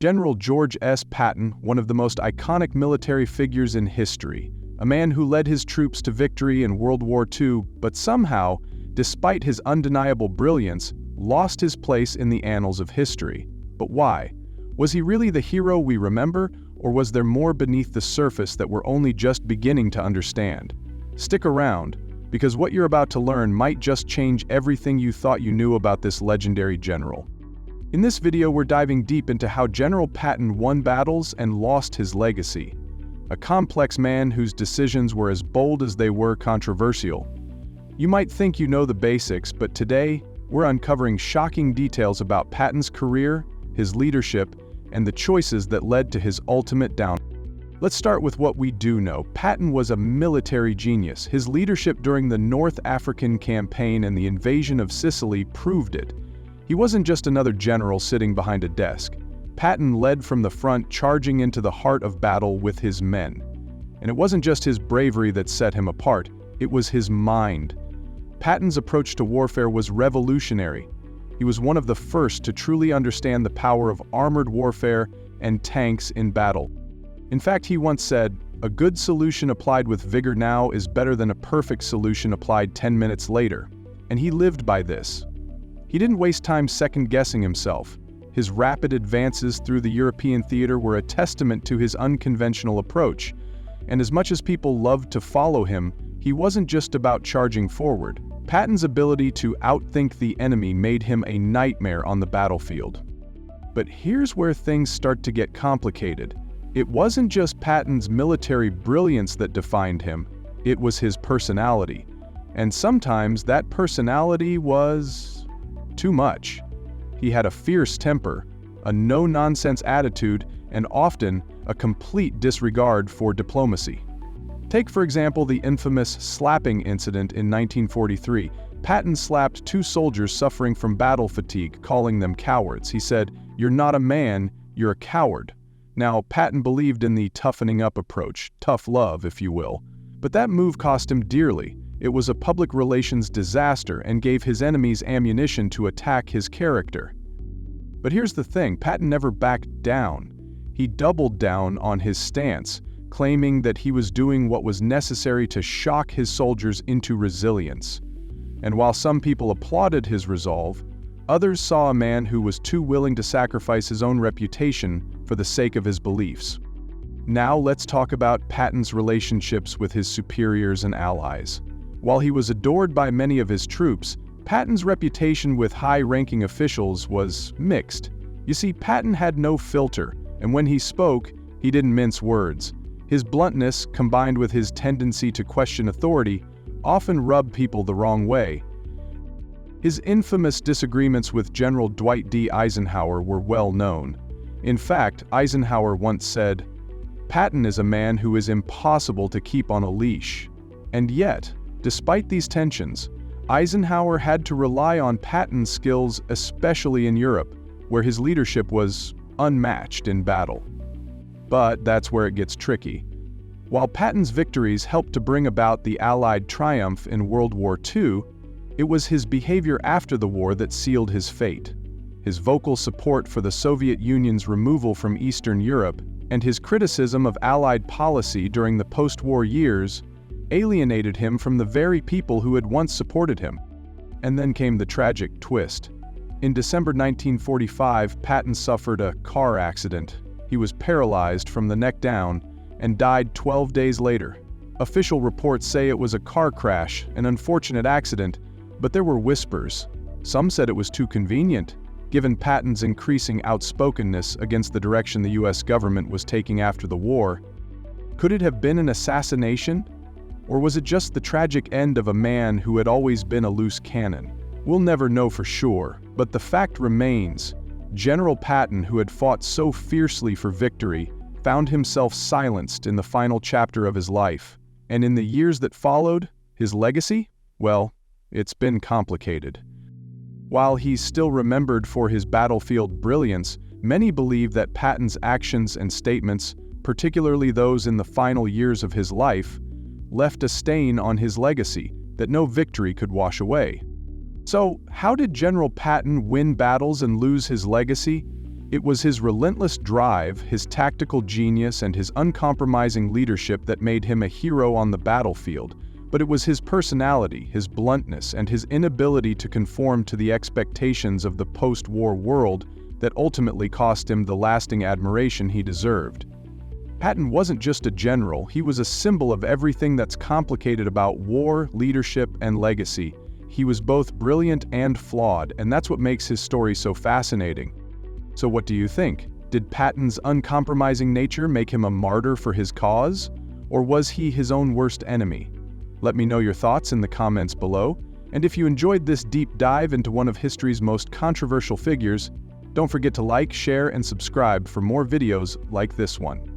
General George S. Patton, one of the most iconic military figures in history, a man who led his troops to victory in World War II, but somehow, despite his undeniable brilliance, lost his place in the annals of history. But why? Was he really the hero we remember, or was there more beneath the surface that we're only just beginning to understand? Stick around, because what you're about to learn might just change everything you thought you knew about this legendary general. In this video, we're diving deep into how General Patton won battles and lost his legacy. A complex man whose decisions were as bold as they were controversial. You might think you know the basics, but today, we're uncovering shocking details about Patton's career, his leadership, and the choices that led to his ultimate downfall. Let's start with what we do know. Patton was a military genius. His leadership during the North African campaign and the invasion of Sicily proved it. He wasn't just another general sitting behind a desk. Patton led from the front, charging into the heart of battle with his men. And it wasn't just his bravery that set him apart, it was his mind. Patton's approach to warfare was revolutionary. He was one of the first to truly understand the power of armored warfare and tanks in battle. In fact, he once said, "A good solution applied with vigor now is better than a perfect solution applied 10 minutes later." And he lived by this. He didn't waste time second-guessing himself. His rapid advances through the European theater were a testament to his unconventional approach. And as much as people loved to follow him, he wasn't just about charging forward. Patton's ability to outthink the enemy made him a nightmare on the battlefield. But here's where things start to get complicated. It wasn't just Patton's military brilliance that defined him, it was his personality. And sometimes that personality was too much. He had a fierce temper, a no-nonsense attitude, and often a complete disregard for diplomacy. Take, for example, the infamous slapping incident in 1943. Patton slapped two soldiers suffering from battle fatigue, calling them cowards. He said, "You're not a man, you're a coward." Now, Patton believed in the toughening up approach, tough love, if you will. But that move cost him dearly. It was a public relations disaster and gave his enemies ammunition to attack his character. But here's the thing, Patton never backed down. He doubled down on his stance, claiming that he was doing what was necessary to shock his soldiers into resilience. And while some people applauded his resolve, others saw a man who was too willing to sacrifice his own reputation for the sake of his beliefs. Now let's talk about Patton's relationships with his superiors and allies. While he was adored by many of his troops, Patton's reputation with high-ranking officials was mixed. You see, Patton had no filter, and when he spoke, he didn't mince words. His bluntness, combined with his tendency to question authority, often rubbed people the wrong way. His infamous disagreements with General Dwight D. Eisenhower were well known. In fact, Eisenhower once said, "Patton is a man who is impossible to keep on a leash." And yet, despite these tensions, Eisenhower had to rely on Patton's skills, especially in Europe, where his leadership was unmatched in battle. But that's where it gets tricky. While Patton's victories helped to bring about the Allied triumph in World War II, it was his behavior after the war that sealed his fate. His vocal support for the Soviet Union's removal from Eastern Europe and his criticism of Allied policy during the post-war years alienated him from the very people who had once supported him. And then came the tragic twist. In December 1945, Patton suffered a car accident. He was paralyzed from the neck down and died 12 days later. Official reports say it was a car crash, an unfortunate accident, but there were whispers. Some said it was too convenient, given Patton's increasing outspokenness against the direction the US government was taking after the war. Could it have been an assassination? Or was it just the tragic end of a man who had always been a loose cannon? We'll never know for sure, but the fact remains, General Patton, who had fought so fiercely for victory, found himself silenced in the final chapter of his life. And in the years that followed, his legacy? Well, it's been complicated. While he's still remembered for his battlefield brilliance, many believe that Patton's actions and statements, particularly those in the final years of his life, left a stain on his legacy that no victory could wash away. So, how did General Patton win battles and lose his legacy? It was his relentless drive, his tactical genius, and his uncompromising leadership that made him a hero on the battlefield, but it was his personality, his bluntness, and his inability to conform to the expectations of the post-war world that ultimately cost him the lasting admiration he deserved. Patton wasn't just a general, he was a symbol of everything that's complicated about war, leadership, and legacy. He was both brilliant and flawed, and that's what makes his story so fascinating. So what do you think? Did Patton's uncompromising nature make him a martyr for his cause? Or was he his own worst enemy? Let me know your thoughts in the comments below, and if you enjoyed this deep dive into one of history's most controversial figures, don't forget to like, share, and subscribe for more videos like this one.